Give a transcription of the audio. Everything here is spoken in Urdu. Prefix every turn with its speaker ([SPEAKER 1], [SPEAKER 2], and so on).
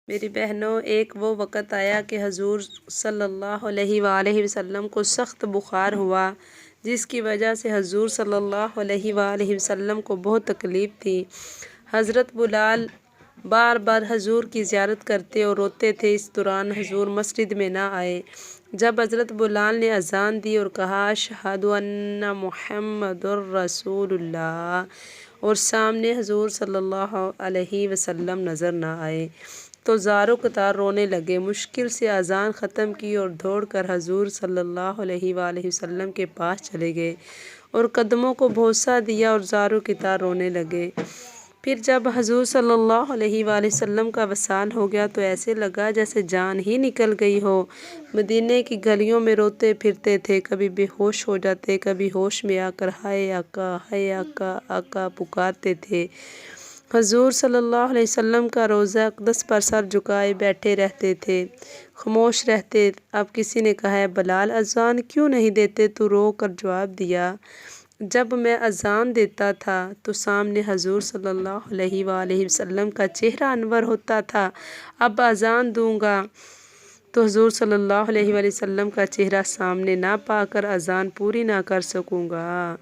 [SPEAKER 1] میری بہنوں، ایک وہ وقت آیا کہ حضور صلی اللہ علیہ وآلہ وسلم کو سخت بخار ہوا، جس کی وجہ سے حضور صلی اللہ علیہ وآلہ وسلم کو بہت تکلیف تھی۔ حضرت بلال بار بار حضور کی زیارت کرتے اور روتے تھے۔ اس دوران حضور مسجد میں نہ آئے۔ جب حضرت بلال نے اذان دی اور کہا اشہد ان محمد الرسول اللہ، اور سامنے حضور صلی اللہ علیہ وسلم نظر نہ آئے تو زاروں قطار رونے لگے۔ مشکل سے اذان ختم کی اور دوڑ کر حضور صلی اللہ علیہ وآلہ وسلم کے پاس چلے گئے اور قدموں کو بوسہ دیا اور زاروں قطار رونے لگے۔ پھر جب حضور صلی اللہ علیہ وآلہ وسلم کا وصال ہو گیا تو ایسے لگا جیسے جان ہی نکل گئی ہو۔ مدینے کی گلیوں میں روتے پھرتے تھے، کبھی بے ہوش ہو جاتے، کبھی ہوش میں آ کر ہائے آقا، ہائے آقا، آقا پکارتے تھے۔ حضور صلی اللہ علیہ وسلم کا روضہ اقدس پر سر جھکائے بیٹھے رہتے تھے، خاموش رہتے۔ اب کسی نے کہا بلال اذان کیوں نہیں دیتے؟ تو رو کر جواب دیا جب میں اذان دیتا تھا تو سامنے حضور صلی اللہ علیہ وآلہ وسلم کا چہرہ انور ہوتا تھا، اب اذان دوں گا تو حضور صلی اللہ علیہ وآلہ وسلم کا چہرہ سامنے نہ پا کر اذان پوری نہ کر سکوں گا۔